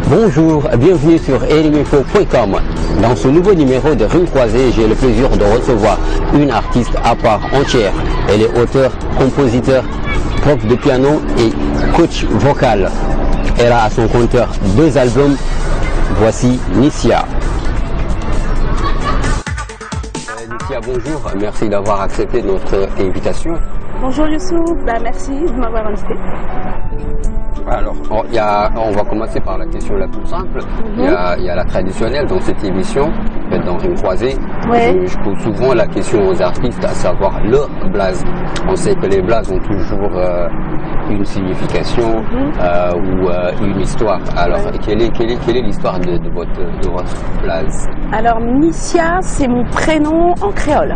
Bonjour, bienvenue sur elimifo.com. Dans ce nouveau numéro de Rime Croisée, j'ai le plaisir de recevoir une artiste à part entière. Elle est auteure, compositeur, prof de piano et coach vocal. Elle a à son compteur 2 albums. Voici Nissia. Nissia, bonjour. Merci d'avoir accepté notre invitation. Bonjour Youssou, merci de m'avoir invité. Alors, on va commencer par la question la plus simple. Il y a la traditionnelle dans cette émission, dans Rime Croisée. Ouais. Je pose souvent la question aux artistes, à savoir leur blaze. On sait que les blazes ont toujours une signification ou une histoire. Alors, quelle est l'histoire de votre blaze? Alors, Nissia, c'est mon prénom en créole.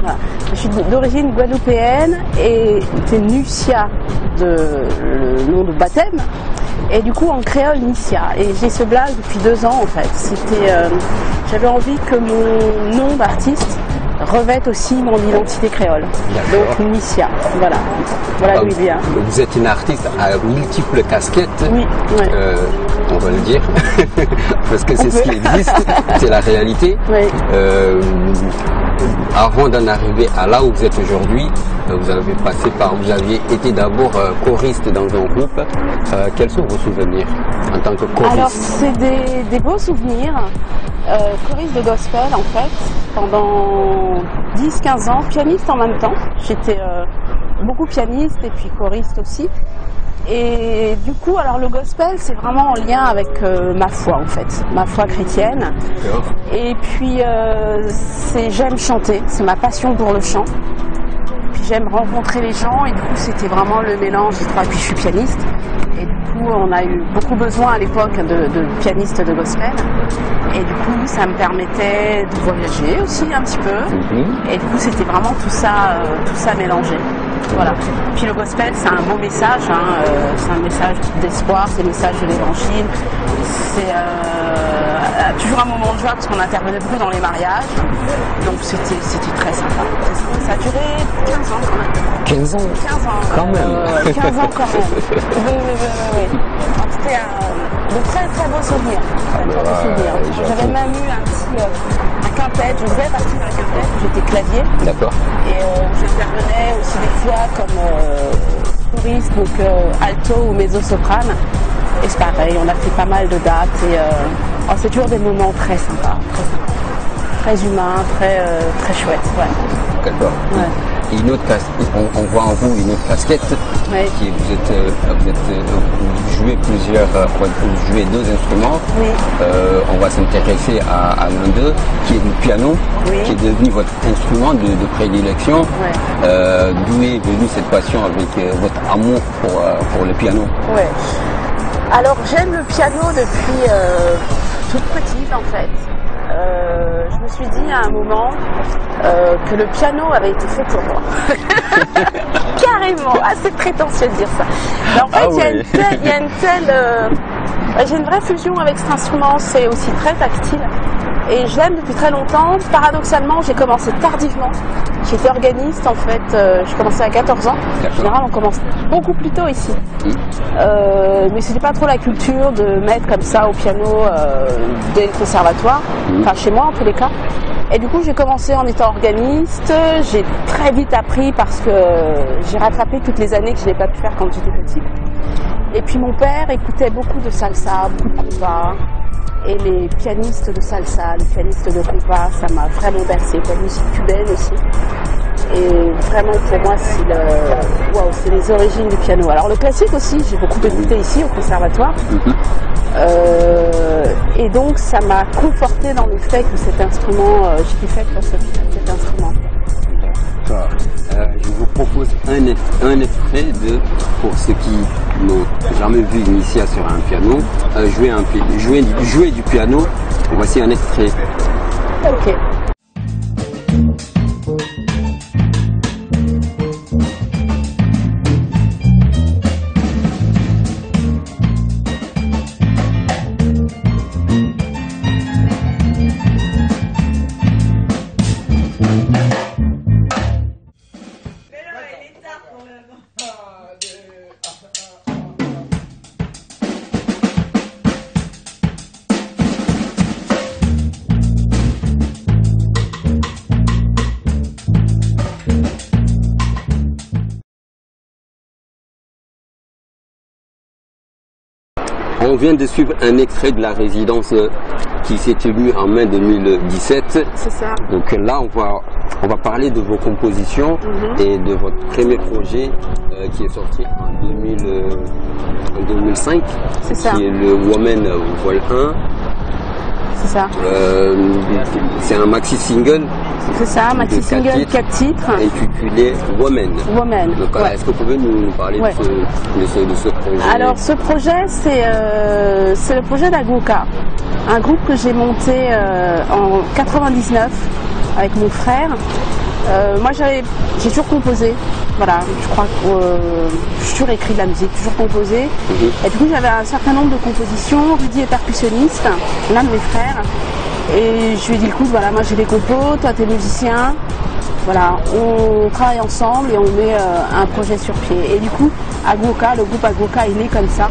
Voilà. Je suis d'origine guadeloupéenne et c'est Nissia, le nom de baptême. Et du coup, en créole, Nissia. Et j'ai ce blaze depuis 2 ans, en fait. J'avais envie que mon nom d'artiste revête aussi mon identité créole. Donc Nissia, voilà d'où il vient. Vous êtes une artiste à multiples casquettes, oui, ouais. On va le dire, parce que c'est ce qui existe, c'est la réalité. Oui. Avant d'en arriver à là où vous êtes aujourd'hui, vous aviez été d'abord choriste dans un groupe. Quels sont vos souvenirs en tant que choriste? Alors c'est des beaux souvenirs. Choriste de gospel en fait, pendant 10-15 ans, pianiste en même temps. J'étais beaucoup pianiste et puis choriste aussi. Et du coup, alors le gospel, c'est vraiment en lien avec ma foi en fait, ma foi chrétienne. Et puis j'aime chanter, c'est ma passion pour le chant. Puis j'aime rencontrer les gens et du coup c'était vraiment le mélange des trois. Et puis je suis pianiste et du coup on a eu beaucoup besoin à l'époque de pianistes de gospel. Et du coup ça me permettait de voyager aussi un petit peu. Et du coup c'était vraiment tout ça mélangé. Voilà. Puis le gospel, c'est un beau message, c'est un message d'espoir, c'est le message de l'évangile. C'est toujours un moment de joie parce qu'on intervenait beaucoup dans les mariages. Donc c'était très sympa. Ça a duré 15 ans quand même. 15 ans 15 ans. Quand même. 15 ans quand même. Oui. C'était de très beaux souvenirs. J'avais même eu un quintet, je faisais partie d'un quintet où j'étais clavier. D'accord. Et j'intervenais aussi des fois comme choriste, donc alto ou mezzo-soprane. Et c'est pareil, on a fait pas mal de dates et c'est toujours des moments très sympas, très humains, très chouettes. Ouais. D'accord. Ouais. Et une autre casquette, on voit en vous une autre casquette, ouais. Qui vous jouez 2 instruments. Oui. On va s'intéresser à l'un d'eux, qui est le piano, oui. Qui est devenu votre instrument de prédilection. Ouais. D'où est venue cette passion avec votre amour pour le piano? Ouais. Alors j'aime le piano depuis toute petite en fait. Je me suis dit à un moment que le piano avait été fait pour moi. Carrément, assez prétentieux de dire ça. Mais en fait, j'ai une vraie fusion avec cet instrument, c'est aussi très tactile. Et je l'aime depuis très longtemps. Paradoxalement, j'ai commencé tardivement. J'étais organiste en fait, j'ai commencé à 14 ans. En général, on commence beaucoup plus tôt ici. Mais c'était pas trop la culture de mettre comme ça au piano dès le conservatoire, enfin chez moi en tous les cas. Et du coup, j'ai commencé en étant organiste. J'ai très vite appris parce que j'ai rattrapé toutes les années que je n'ai pas pu faire quand j'étais petite. Et puis mon père écoutait beaucoup de salsa, beaucoup de compas. Et les pianistes de salsa, les pianistes de compas, ça m'a vraiment bercé. La musique cubaine aussi. Et vraiment pour moi, c'est les origines du piano. Alors le classique aussi, j'ai beaucoup écouté ici au conservatoire. Et donc ça m'a conforté dans le fait que cet instrument, j'étais faite pour cet instrument. Je vous propose un extrait pour ceux qui n'ont jamais vu Nissia sur un piano, jouer du piano. Voici un extrait. Ok. on vient de suivre un extrait de la résidence qui s'est tenue en mai 2017. C'est ça. Donc là, on va parler de vos compositions et de votre premier projet qui est sorti en 2005, C'est ça. qui est le Woman Vol 1. C'est ça. C'est un maxi single. C'est ça, maxi single 4 titres. Intitulé Woman. Woman. Donc, Ouais. est-ce que vous pouvez nous parler Ouais. de ce projet? Alors ce projet, c'est le projet d'Agwoka, un groupe que j'ai monté en 99 avec mon frère. Moi j'ai toujours composé, voilà, je crois que j'ai toujours écrit de la musique, toujours composé. Et du coup j'avais un certain nombre de compositions. Rudy est percussionniste, l'un de mes frères. Et je lui ai dit écoute, voilà, moi j'ai des compos, toi t'es musicien. Voilà, on travaille ensemble et on met un projet sur pied. Et du coup, Agwoka, le groupe Agwoka est né comme ça.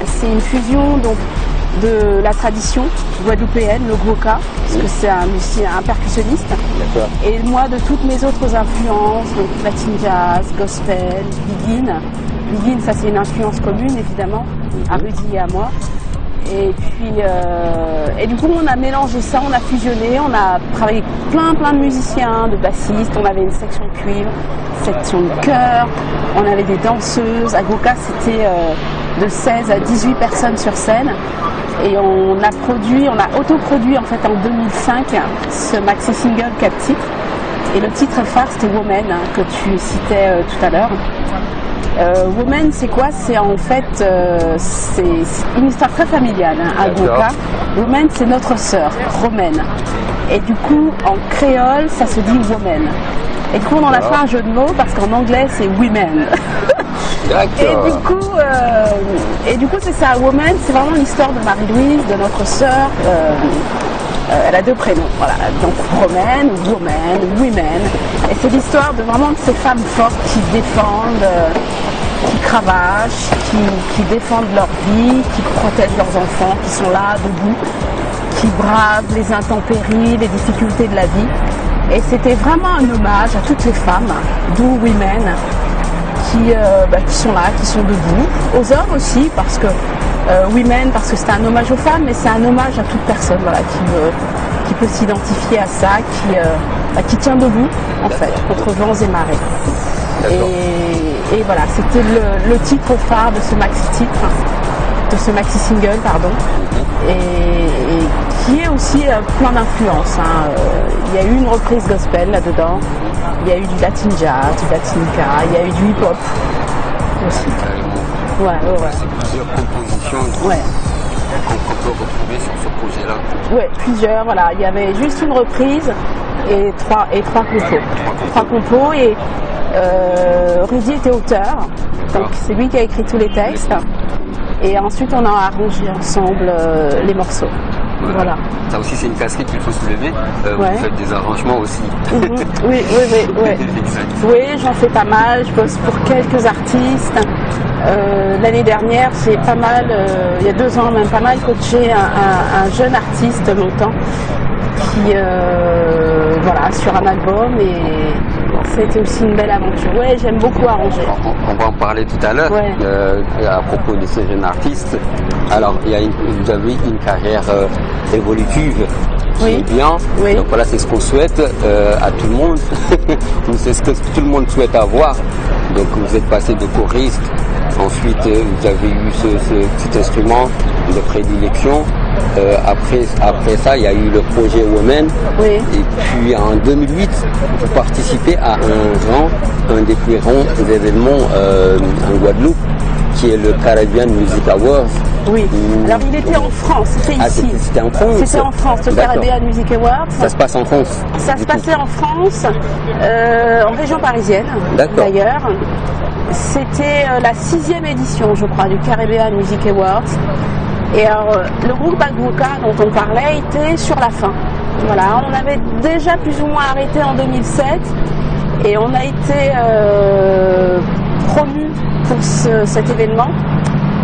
C'est une fusion donc de la tradition guadeloupéenne, le gwoka, parce que c'est un musicien, un percussionniste. D'accord. Et moi de toutes mes autres influences, donc latin jazz, gospel, biguine. Biguine, ça c'est une influence commune évidemment, à Rudy et à moi. Et du coup on a mélangé ça, on a fusionné, on a travaillé avec plein de musiciens, de bassistes, on avait une section de cuivre, section de chœur, on avait des danseuses. Agwoka c'était de 16 à 18 personnes sur scène. Et on a autoproduit en fait en 2005 ce maxi single 4 titres. Et le titre phare c'était Woman, que tu citais tout à l'heure. Woman, c'est quoi? C'est en fait c'est une histoire très familiale, Agwoka. Woman, c'est notre sœur, romaine. Et du coup, en créole, ça se dit woman. Et du coup, on en a fait un jeu de mots parce qu'en anglais, c'est women. Et du coup, c'est ça, woman, c'est vraiment l'histoire de Marie-Louise, de notre sœur. Elle a deux prénoms, voilà, donc romaine, woman, women. Et c'est l'histoire de vraiment de ces femmes fortes qui défendent, qui cravachent, qui défendent leur vie, qui protègent leurs enfants, qui sont là, debout, qui bravent les intempéries, les difficultés de la vie. Et c'était vraiment un hommage à toutes les femmes, d'où women, qui sont là, qui sont debout, aux hommes aussi, parce que women, parce que c'est un hommage aux femmes, mais c'est un hommage à toute personne, voilà, qui peut s'identifier à ça, qui tient debout, en fait, contre vents et marées. Et voilà, c'était le titre phare de ce maxi single, pardon, et qui est aussi plein d'influences. Il y a eu une reprise gospel là-dedans, il y a eu du latin jazz, du latinka, il y a eu du hip-hop aussi. Ouais. C'est plusieurs compositions qu'on peut retrouver sur ce projet-là. Ouais, plusieurs, voilà. Il y avait juste une reprise et trois compos. Trois compos et Rudy était auteur, donc c'est lui qui a écrit tous les textes. Et ensuite on a arrangé ensemble les morceaux. Voilà. Ça aussi c'est une casquette qu'il faut soulever. Vous faites des arrangements aussi. Oui. Oui, j'en fais pas mal. Je bosse pour quelques artistes. L'année dernière, j'ai pas mal, il y a 2 ans même, pas mal coaché un jeune artiste montant qui, sur un album, et c'était aussi une belle aventure. Ouais, j'aime beaucoup arranger. On va en parler tout à l'heure à propos de ce jeune artiste. Alors, vous avez une carrière évolutive. Oui. Bien. Oui. Donc voilà, c'est ce qu'on souhaite à tout le monde. C'est ce que tout le monde souhaite avoir. Donc vous êtes passé de choriste. Ensuite, vous avez eu ce petit instrument de prédilection. Après ça, il y a eu le projet Women. Oui. Et puis en 2008, vous participez à un des plus grands événements en Guadeloupe, qui est le Caribbean Music Awards. Oui. Alors il était en France, c'était ici. C'était en France. C'était en France, le Caribbean Music Awards. Ça se passe en France. Ça se passait en France, en région parisienne, d'ailleurs. C'était la 6e édition, je crois, du Caribbean Music Awards. Et alors, le groupe Agwoka dont on parlait était sur la fin. Voilà, on avait déjà plus ou moins arrêté en 2007 et on a été promu pour cet événement.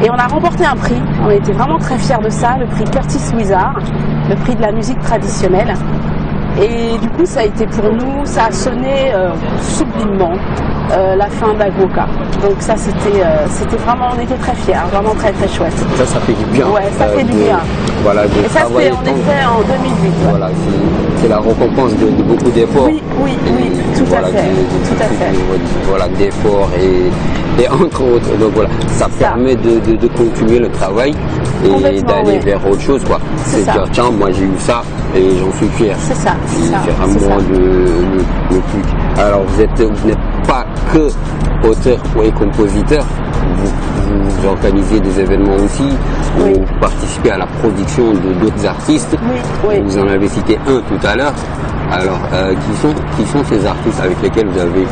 Et on a remporté un prix, on était vraiment très fiers de ça, le prix Curtis Wizard, le prix de la musique traditionnelle. Et du coup, ça a été pour nous, ça a sonné sublimement la fin d'Agwoka. Donc ça, c'était vraiment, on était très fiers, vraiment très très chouette. Ça fait du bien. Ouais, ça fait du bien. Voilà, et ça, c'était en effet en 2008. Ouais. Voilà, c'est la récompense de beaucoup d'efforts. Oui, tout à fait. Tout à fait. Voilà, d'efforts et entre autres. Donc voilà, ça permet de continuer le travail et d'aller vers autre chose, quoi. C'est dire, tiens, moi j'ai eu ça et j'en suis fier. C'est ça. C'est vraiment le truc. Alors vous n'êtes pas que auteur et compositeur, vous organisez des événements aussi, vous participez à la production d'autres artistes. Vous en avez cité un tout à l'heure. Alors, qui sont ces artistes avec lesquels vous avez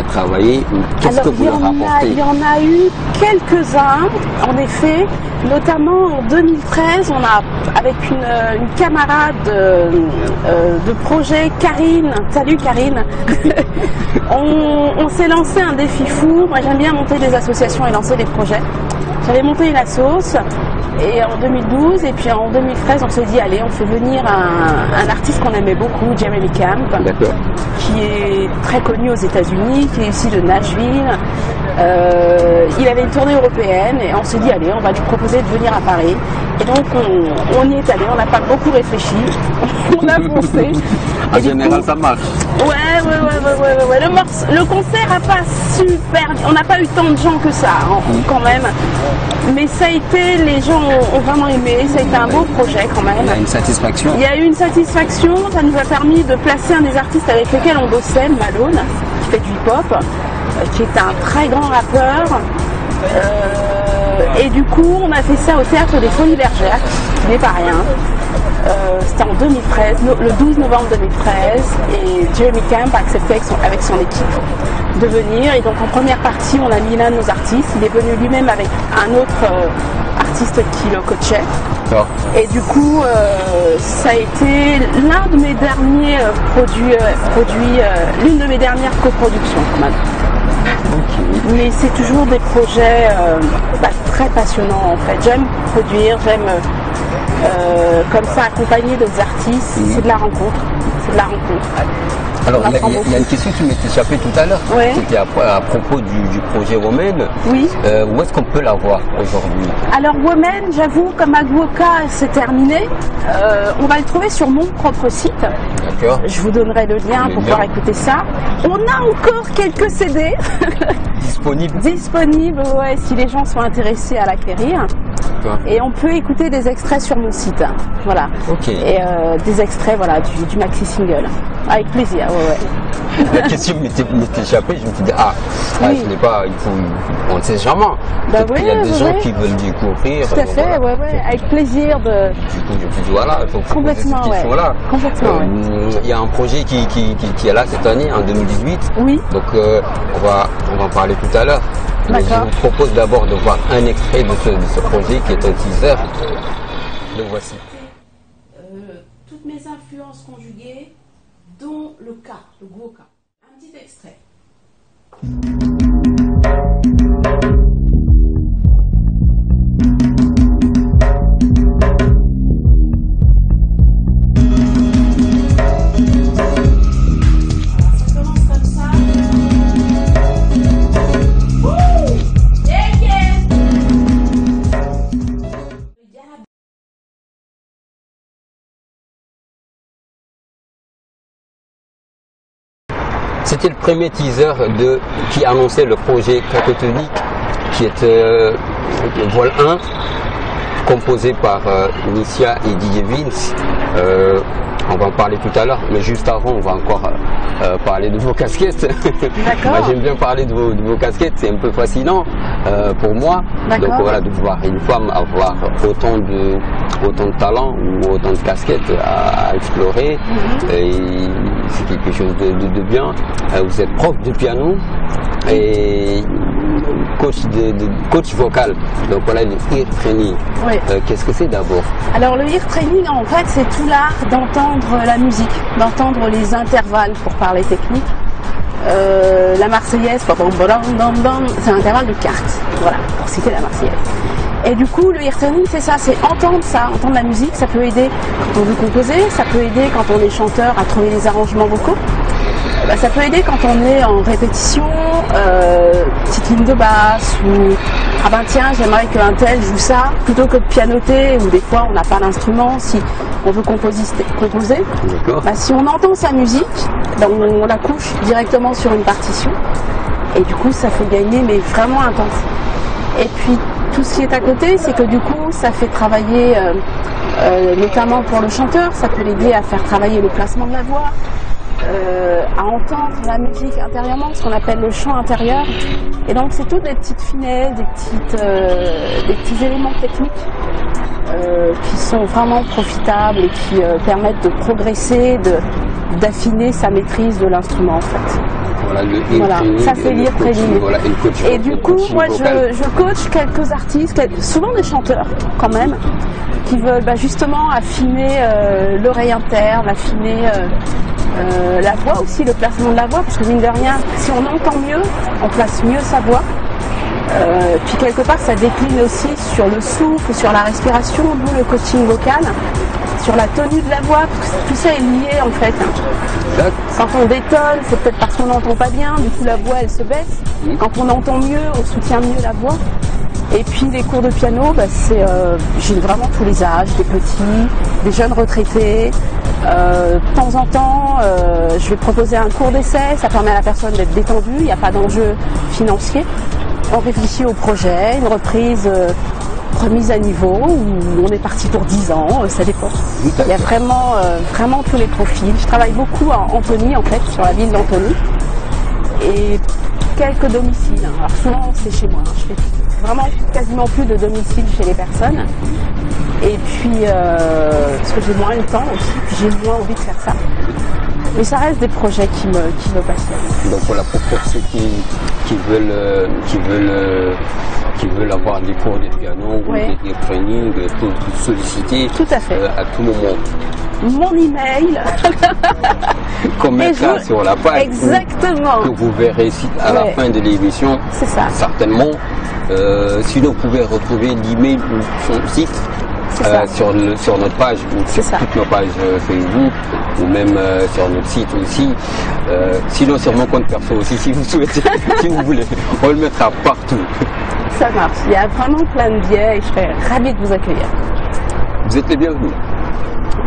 travaillé? Qu'est-ce que vous leur apportez? Il y en a eu quelques-uns, en effet, notamment en 2013, on a, avec une camarade de projet, Karine, salut Karine, on s'est lancé un défi fou. Moi j'aime bien monter des associations et lancer des projets. J'avais monté une assoce et en 2012 et puis en 2013 on s'est dit allez, on fait venir un artiste qu'on aimait beaucoup, Jeremy Camp, qui est très connu aux États-Unis, qui est ici de Nashville. Il avait une tournée européenne et on s'est dit allez, on va lui proposer de venir à Paris. Et donc on y est allé, on n'a pas beaucoup réfléchi, on a foncé. En général ça marche. Ouais. Le concert a pas super, on n'a pas eu tant de gens que ça quand même. Mais ça a été, les gens ont vraiment aimé, ça a été un beau projet quand même. Il y a une satisfaction. Il y a eu une satisfaction, ça nous a permis de placer un des artistes avec lesquels on bossait, Malone, qui fait du hip-hop, qui est un très grand rappeur. Et du coup, on a fait ça au Théâtre des Folies Bergères, qui n'est pas rien. C'était en 2013, le 12 novembre 2013, et Jeremy Camp a accepté avec son équipe de venir. Et donc en première partie, on a mis l'un de nos artistes. Il est venu lui-même avec un autre artiste qui le coachait. Et du coup, ça a été l'un de mes derniers l'une de mes dernières coproductions quand même. Mais c'est toujours des projets très passionnants en fait. J'aime produire, j'aime comme ça accompagner d'autres artistes. C'est de la rencontre. Alors, il y a une question qui m'est échappée tout à l'heure. C'était à propos du projet Women. Oui. Où est-ce qu'on peut la voir aujourd'hui? Alors, Women, j'avoue, comme Agwoka c'est terminé, on va le trouver sur mon propre site. D'accord. Je vous donnerai le lien pour pouvoir écouter ça. On a encore quelques CD disponibles, ouais, si les gens sont intéressés à l'acquérir. Et on peut écouter des extraits sur mon site. Voilà. Et des extraits du maxi single. Avec plaisir, La question m'était échappée, je me suis dit, je n'ai pas, on ne sait jamais. Il y a des gens qui veulent découvrir. Tout à fait, avec plaisir de. Du coup, je me suis dit, voilà, il faut poser cette question-là. Complètement, il y a un projet qui est là cette année, en 2018. Oui. Donc, on va en parler tout à l'heure. Mais je vous propose d'abord de voir un extrait de ce projet qui est un teaser. Le voici. Toutes mes influences conjuguées, dont le Gwoka. Un petit extrait. C'était le premier teaser qui annonçait le projet Cacotonique, qui est vol 1, composé par Nissia et DJ Vince. On va en parler tout à l'heure, mais juste avant, on va encore parler de vos casquettes. Moi, j'aime bien parler de vos casquettes, c'est un peu fascinant pour moi. Donc voilà, de voir une femme avoir autant de talent ou autant de casquettes à explorer, et c'est quelque chose de bien. Vous êtes prof de piano et coach vocal, donc voilà, le ear training. Qu'est-ce que c'est d'abord? Alors le ear training, en fait, c'est tout l'art d'entendre la musique, d'entendre les intervalles, pour parler technique. La Marseillaise, c'est un intervalle de quarte, voilà, pour citer la Marseillaise. Et du coup, le ear training, c'est ça, c'est entendre ça, entendre la musique. Ça peut aider quand on veut composer, ça peut aider quand on est chanteur à trouver des arrangements vocaux. Bah, ça peut aider quand on est en répétition, petite ligne de basse, ou ah ben tiens, j'aimerais qu'un tel joue ça, plutôt que de pianoter, ou des fois on n'a pas l'instrument, si on veut composer. Bah, si on entend sa musique, bah, on la couche directement sur une partition, et du coup ça fait gagner, mais vraiment un temps fou. Et puis tout ce qui est à côté, c'est que du coup ça fait travailler, notamment pour le chanteur, ça peut l'aider à faire travailler le placement de la voix, à entendre la musique intérieurement, ce qu'on appelle le chant intérieur. Et donc c'est toutes des petites finesses, des petits éléments techniques qui sont vraiment profitables et qui permettent de progresser, d'affiner sa maîtrise de l'instrument en fait. Voilà, ça c'est l'ear training. Et du coup, moi je coach quelques artistes, souvent des chanteurs quand même, qui veulent justement affiner l'oreille interne, affiner la voix aussi, le placement de la voix, parce que mine de rien, si on entend mieux, on place mieux sa voix. Puis quelque part, ça décline aussi sur le souffle, sur la respiration, d'où le coaching vocal, sur la tenue de la voix, tout ça est lié en fait. Quand on détonne, c'est peut-être parce qu'on n'entend pas bien, du coup la voix elle se baisse. Quand on entend mieux, on soutient mieux la voix. Et puis les cours de piano, j'ai vraiment tous les âges, des petits, des jeunes retraités. De temps en temps, je vais proposer un cours d'essai, ça permet à la personne d'être détendue, il n'y a pas d'enjeu financier. On réfléchit au projet, une remise à niveau, où on est parti pour 10 ans, ça dépend. Il y a vraiment tous les profils. Je travaille beaucoup à Antony, en fait, sur la ville d'Antony. Et quelques domiciles. Alors souvent, c'est chez moi. Je fais vraiment quasiment plus de domicile chez les personnes. Et puis, parce que j'ai moins le temps aussi, puis j'ai moins envie de faire ça. Mais ça reste des projets qui me passionnent. Donc voilà, pour ceux qui veulent avoir des cours de piano ou des trainings, pour solliciter tout à fait. À tout moment. Mon email. Qu'on mettra sur la page. Exactement. Que vous verrez à la fin de l'émission. C'est ça. Certainement. Sinon, vous pouvez retrouver l'email ou son site. Sur notre page ou sur toutes nos pages Facebook ou même sur notre site aussi. Sinon sur mon compte perso aussi si vous souhaitez, si vous voulez. On le mettra partout. Ça marche. Il y a vraiment plein de biais et je serais ravie de vous accueillir. Vous êtes les bienvenus.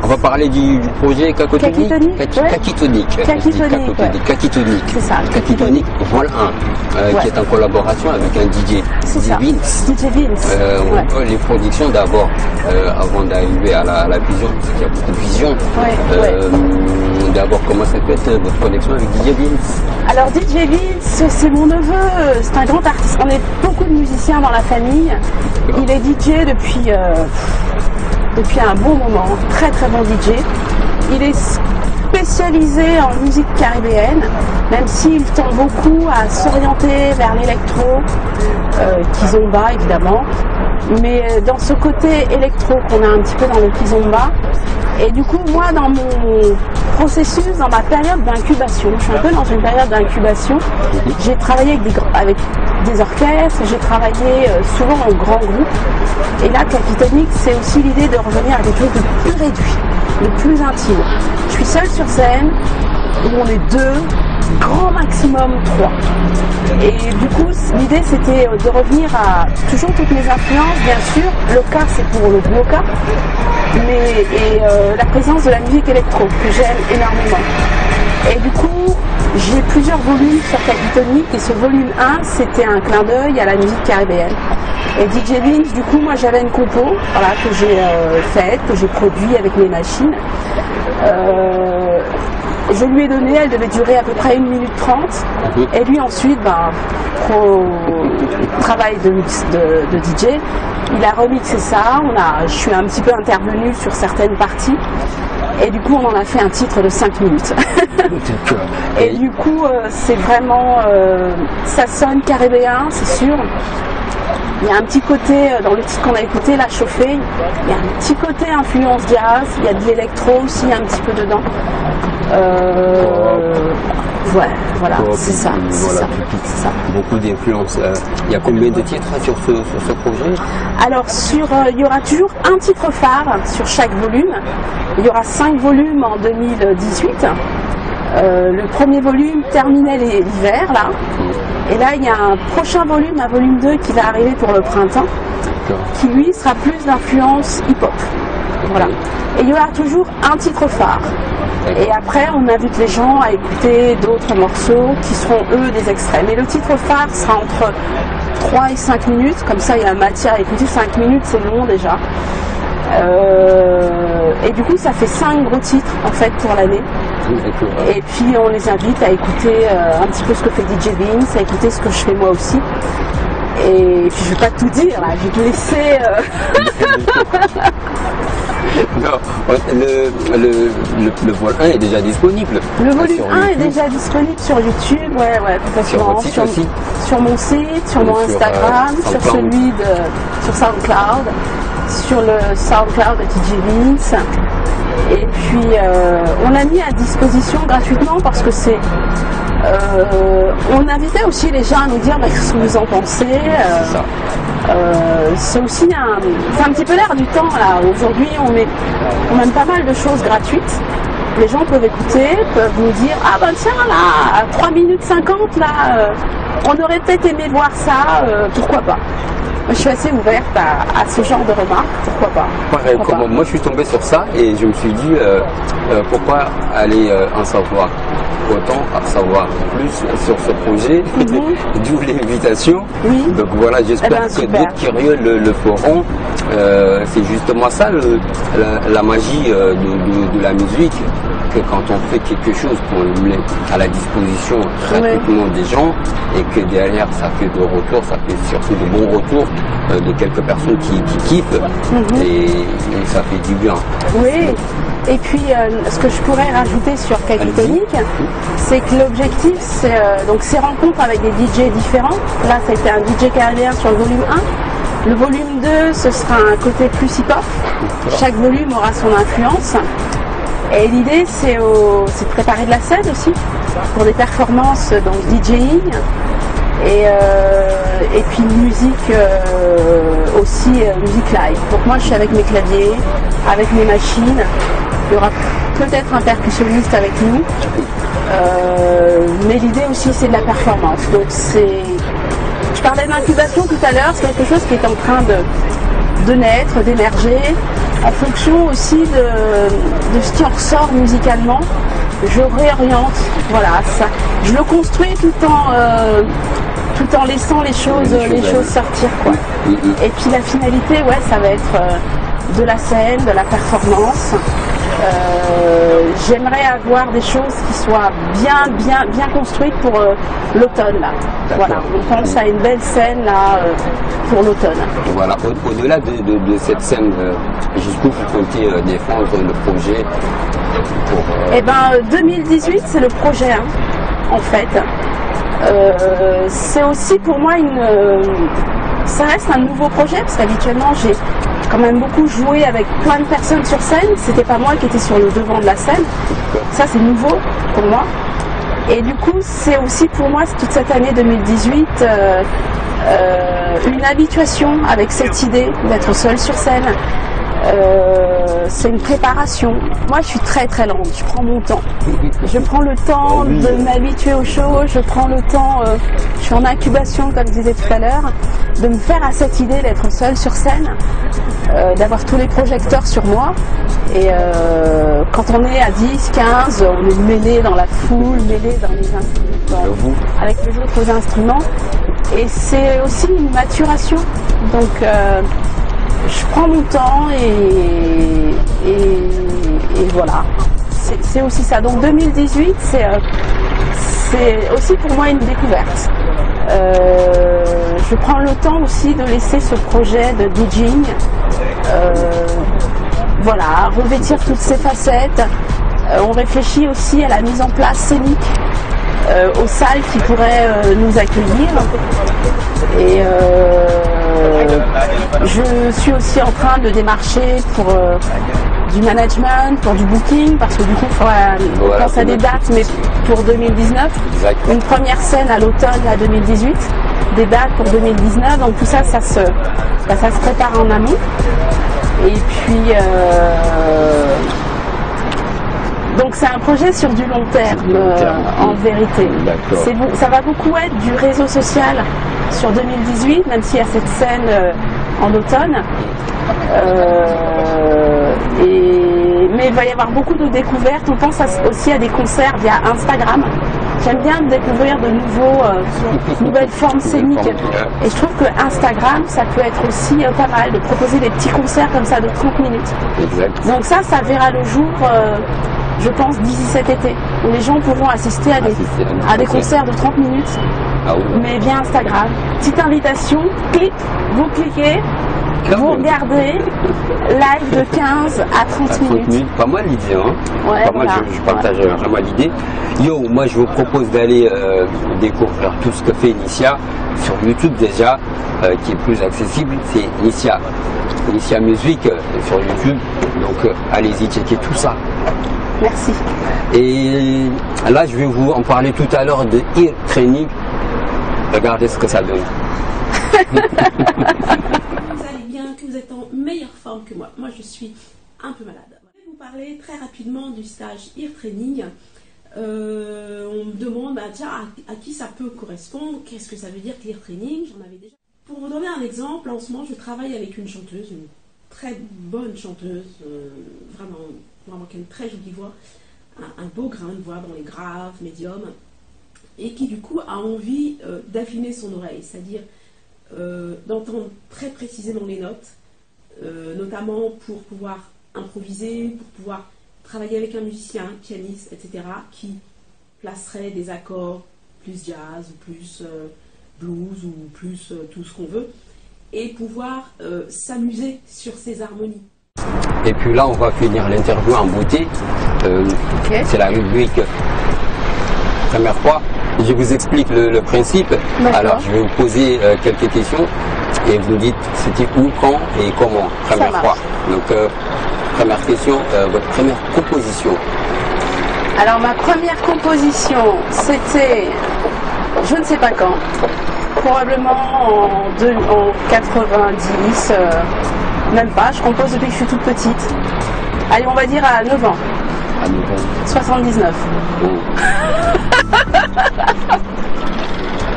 On va parler du projet Kakitonic. Kakitonic. C'est ça. Kakitonic Vol 1, qui est en collaboration avec un DJ. Vince. DJ Vince. Les productions d'abord, avant d'arriver à la vision, parce qu'il y a beaucoup de vision. D'abord, comment ça peut être votre connexion avec DJ Vince? Alors DJ Vince, c'est mon neveu, c'est un grand artiste. On est beaucoup de musiciens dans la famille. Il est DJ depuis un bon moment, très très bon DJ. Il est spécialisé en musique caribéenne, même s'il tend beaucoup à s'orienter vers l'électro, kizomba évidemment, mais dans ce côté électro qu'on a un petit peu dans le kizomba. Et du coup, moi, dans mon processus, dans ma période d'incubation, je suis un peu dans une période d'incubation, j'ai travaillé avec des orchestres, j'ai travaillé souvent en grands groupes. Et là, Kakitonic, c'est aussi l'idée de revenir à quelque chose de plus réduit, de plus intime. Je suis seule sur scène, où on est 2, grand maximum 3. Et du coup, l'idée, c'était de revenir à toujours toutes mes influences, bien sûr. Le cas, c'est pour le bloca, mais la présence de la musique électro, que j'aime énormément. Et du coup, j'ai plusieurs volumes sur Kakitonic, et ce volume 1, c'était un clin d'œil à la musique caribéenne. Et DJ Vince, du coup, moi j'avais une compo que j'ai faite, que j'ai produite avec mes machines. Je lui ai donné, elle devait durer à peu près 1 minute 30. Et lui ensuite, travail de DJ, il a remixé ça, je suis un petit peu intervenue sur certaines parties. Et du coup, on en a fait un titre de 5 minutes. Et du coup, c'est vraiment, ça sonne caribéen, c'est sûr. Il y a un petit côté, dans le titre qu'on a écouté, La Chauffée, il y a un petit côté influence jazz, il y a de l'électro aussi un petit peu dedans. Ouais, voilà, c'est ça, voilà, c'est ça. Beaucoup d'influence. Il y a combien de titres sur ce projet? Alors, il y aura toujours un titre phare sur chaque volume. Il y aura 5 volumes en 2018. Le premier volume terminait l'hiver, là. Et là, il y a un prochain volume, un volume 2 qui va arriver pour le printemps, qui lui sera plus d'influence hip-hop. Voilà. Et il y aura toujours un titre phare. Et après, on invite les gens à écouter d'autres morceaux qui seront, eux, des extraits. Mais le titre phare sera entre 3 et 5 minutes. Comme ça, il y a matière à écouter. 5 minutes, c'est long déjà. Et du coup, ça fait 5 gros titres, en fait, pour l'année. Et puis, on les invite à écouter un petit peu ce que fait DJ Vince, à écouter ce que je fais moi aussi. Et puis, je vais pas tout dire, là. Je vais te laisser... Non, le vol 1 est déjà disponible. Le volume 1 est déjà disponible sur YouTube, ouais, complètement. Sur mon site, sur mon Instagram, sur celui sur SoundCloud, sur le SoundCloud de DJ Vince. Et puis on a mis à disposition gratuitement parce que c'est on invitait aussi les gens à nous dire ce que vous en pensez. C'est aussi un petit peu l'air du temps là. Aujourd'hui on met pas mal de choses gratuites. Les gens peuvent écouter, peuvent nous dire ah ben tiens là, à 3 minutes 50 là, on aurait peut-être aimé voir ça, pourquoi pas. Moi, je suis assez ouverte à ce genre de remarques, pourquoi pas. Pareil, moi je suis tombé sur ça et je me suis dit pourquoi aller en savoir autant, à savoir plus sur ce projet, d'où l'invitation. Oui. Donc voilà, j'espère que d'autres curieux le feront. C'est justement ça la magie de la musique, que quand on fait quelque chose qu'on le met à la disposition gratuitement des gens et que derrière ça fait de retours, ça fait surtout de bons retours de quelques personnes qui kiffent et ça fait du bien. Oui, et puis ce que je pourrais rajouter sur Capitonique, c'est que l'objectif c'est donc ces rencontres avec des DJ différents. Là ça a été un DJ caribéen sur le volume 1. Le volume 2 ce sera un côté plus hip-hop. Chaque volume aura son influence. Et l'idée c'est de préparer de la scène aussi pour des performances donc DJing et puis musique aussi musique live. Donc moi je suis avec mes claviers, avec mes machines. Il y aura peut-être un percussionniste avec nous, mais l'idée aussi c'est de la performance. Donc je parlais d'incubation tout à l'heure, c'est quelque chose qui est en train de naître, d'émerger. En fonction aussi de ce qui en ressort musicalement, je réoriente, voilà, ça. Je le construis tout en laissant les choses sortir, quoi. Et puis la finalité, ouais, ça va être de la scène, de la performance. J'aimerais avoir des choses qui soient bien construites pour l'automne là. Voilà, on pense à une belle scène là pour l'automne. Voilà, au-delà de cette scène, jusqu'où vous comptez défendre le projet pour, Eh ben 2018 c'est le projet en fait. C'est aussi pour moi ça reste un nouveau projet parce qu'habituellement j'ai quand même beaucoup joué avec plein de personnes sur scène. C'était pas moi qui étais sur le devant de la scène. Ça c'est nouveau pour moi. Et du coup c'est aussi pour moi toute cette année 2018 une habituation avec cette idée d'être seule sur scène. C'est une préparation. Moi je suis très lente, je prends mon temps. Je prends le temps de m'habituer aux choses, je prends le temps, je suis en incubation comme je disais tout à l'heure, de me faire à cette idée d'être seule sur scène, d'avoir tous les projecteurs sur moi. Et quand on est à 10, 15, on est mêlé dans la foule, mêlé dans les instruments, avec les autres instruments. Et c'est aussi une maturation. Donc je prends mon temps et voilà. C'est aussi ça. Donc 2018, c'est aussi pour moi une découverte. Je prends le temps aussi de laisser ce projet de DJing, voilà, revêtir toutes ses facettes. On réfléchit aussi à la mise en place scénique. aux salles qui pourraient nous accueillir. Et je suis aussi en train de démarcher pour du management, pour du booking, parce que du coup, il faudra penser à des dates, mais pour 2019. Exactement. Une première scène à l'automne, à 2018, des dates pour 2019. Donc tout ça, ça se prépare en amont. Et puis, donc c'est un projet sur du long terme, en vérité. Ça va beaucoup être du réseau social sur 2018, même s'il y a cette scène en automne. Mais il va y avoir beaucoup de découvertes. On pense aussi à des concerts via Instagram. J'aime bien découvrir de nouvelles formes scéniques. Et je trouve que Instagram, ça peut être aussi pas mal de proposer des petits concerts comme ça de 30 minutes. Exact. Donc ça verra le jour, je pense, d'ici cet été, où les gens pourront assister à des concerts de 30 minutes, mais via Instagram. Petite invitation, vous cliquez, vous regardez, live de 15 à 30 minutes. Pas mal l'idée, hein. Ouais, pas mal, je partage vraiment l'idée. Yo, moi je vous propose d'aller découvrir tout ce que fait Nicia sur YouTube déjà, qui est plus accessible, c'est Nicia Music sur YouTube, donc allez-y checker tout ça. Merci. Et là je vais vous en parler tout à l'heure de Ear Training, regardez ce que ça donne. Que vous êtes en meilleure forme que moi. Moi, je suis un peu malade. Je vais vous parler très rapidement du stage Ear Training. On me demande à qui ça peut correspondre, qu'est-ce que ça veut dire Ear Training. J'en avais déjà. Pour vous donner un exemple, en ce moment, je travaille avec une chanteuse, une très bonne chanteuse, vraiment qui a une très jolie voix, un beau grain de voix dans les graves, médiums, et qui du coup a envie d'affiner son oreille, c'est-à-dire d'entendre très précisément les notes, notamment pour pouvoir improviser, pour pouvoir travailler avec un musicien, pianiste, etc., qui placerait des accords plus jazz, ou plus blues, ou plus tout ce qu'on veut, et pouvoir s'amuser sur ces harmonies. Et puis là, on va finir l'interview en beauté. C'est la rubrique première fois. Je vous explique le principe. Alors, je vais vous poser quelques questions et vous dites c'était où, quand et comment. Première fois. Donc, première question, votre première composition. Alors, ma première composition, c'était, je ne sais pas quand, probablement en 90, même pas, je compose depuis que je suis toute petite. Allez, on va dire à 9 ans. À 9 ans. 79.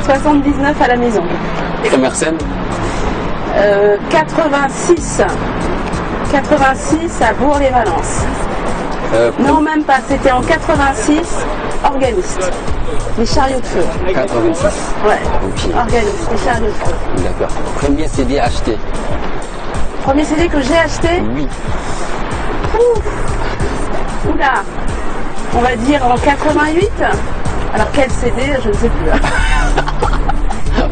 79 à la maison. Première scène 86 à Bourg-les-Valence. Non, même pas, c'était en 86, organiste. Les chariots de feu. 86. Ouais, okay. Organiste, les chariots de feu. D'accord. Premier CD acheté. Premier CD que j'ai acheté? Oui. Oula, on va dire en 88. Alors quel CD, je ne sais plus.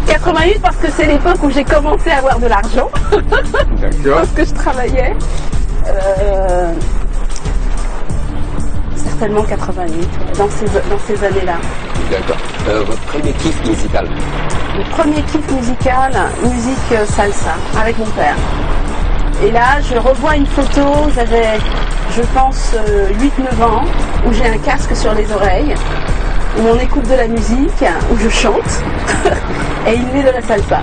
88 parce que c'est l'époque où j'ai commencé à avoir de l'argent. D'accord. Parce que je travaillais. Certainement 88, dans ces années-là. D'accord. Votre premier kiff musical? Le premier kiff musical, musique salsa, avec mon père. Et là, je revois une photo, j'avais, je pense, 8-9 ans, où j'ai un casque sur les oreilles, où on écoute de la musique, où je chante, et il met de la salsa.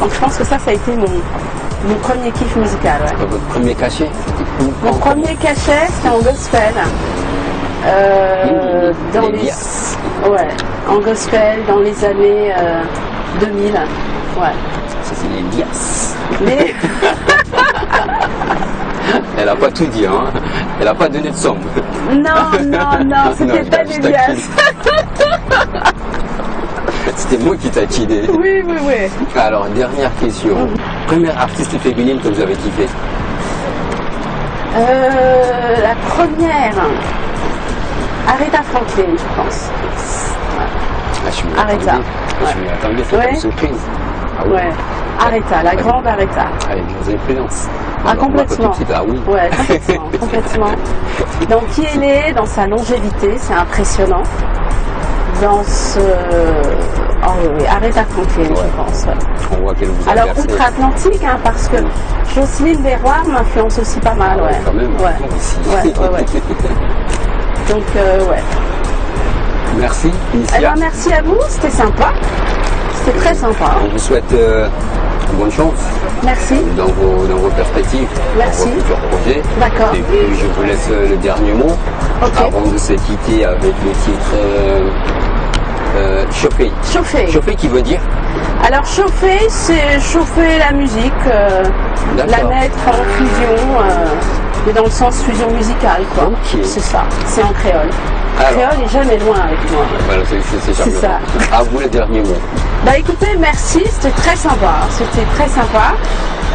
Donc je pense que ça a été mon premier kiff musical. Ouais. Votre premier cachet, c'était où? Mon premier cachet, c'était en gospel. Dans en gospel, dans les années 2000. Ouais. Ça, c'est les liasses. Mais... Elle n'a pas tout dit, hein. Elle n'a pas donné de somme. Non, c'était pas des liasses. C'était moi qui t'ai tiré. Oui. Alors, dernière question. Première artiste féminine que vous avez kiffée? La première, Aretha Franklin, je pense. Aretha. Je m'y attendais, c'est une surprise. Ah ouais. Aretha, la grande Aretha. Avec vos influences. Complètement. Oui. Ouais, complètement. Donc qui elle est, dans sa longévité, c'est impressionnant. danse Aretha Franklin, je pense. Ouais. On voit qu'elle vous a Alors bercé. outre-Atlantique, hein, parce que Jocelyne Berroir m'influence aussi pas mal. Ouais. Quand même. Ouais. Aussi. Ouais. Donc, ouais. Merci, Initia. Alors, merci à vous, c'était sympa. C'était très sympa. On vous souhaite bonne chance Merci. dans vos perspectives, Merci. dans vos futurs projets. D'accord. Et puis je vous laisse le dernier mot Ok. avant de se quitter avec le titre Chauffer. Chauffer. Chauffer qui veut dire Alors chauffer, c'est chauffer la musique, la D'accord. mettre en fusion, mais dans le sens fusion musicale, quoi. Ok. C'est ça, c'est en créole. Alors. Créole est jamais loin avec moi. Voilà, c'est C'est ça. À vous le dernier mot. Bah écoutez, merci, c'était très sympa. C'était très sympa.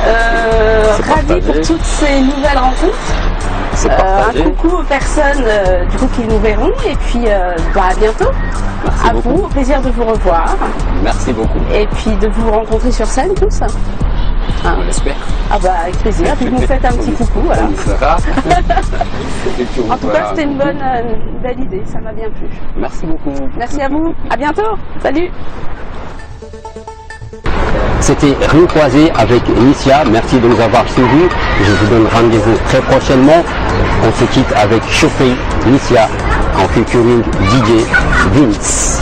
C'est Ravi pour partagé. toutes ces nouvelles rencontres. C'est Un partagé. coucou aux personnes du coup qui nous verront et puis bah, à bientôt. Merci À beaucoup. vous, au plaisir de vous revoir Merci beaucoup. et puis de vous rencontrer sur scène tous. Hein. On l'espère. Ah bah avec plaisir, puis vous me faites un petit coucou. Voilà. On y sera. Et puis on En tout va- cas, c'était une belle idée, ça m'a bien plu. Merci beaucoup. Merci à vous, à bientôt, salut. C'était Rio Croisé avec Initia. Merci de nous avoir suivis. Je vous donne rendez-vous très prochainement. On se quitte avec Chauffer Initia en featuring DJ Vince.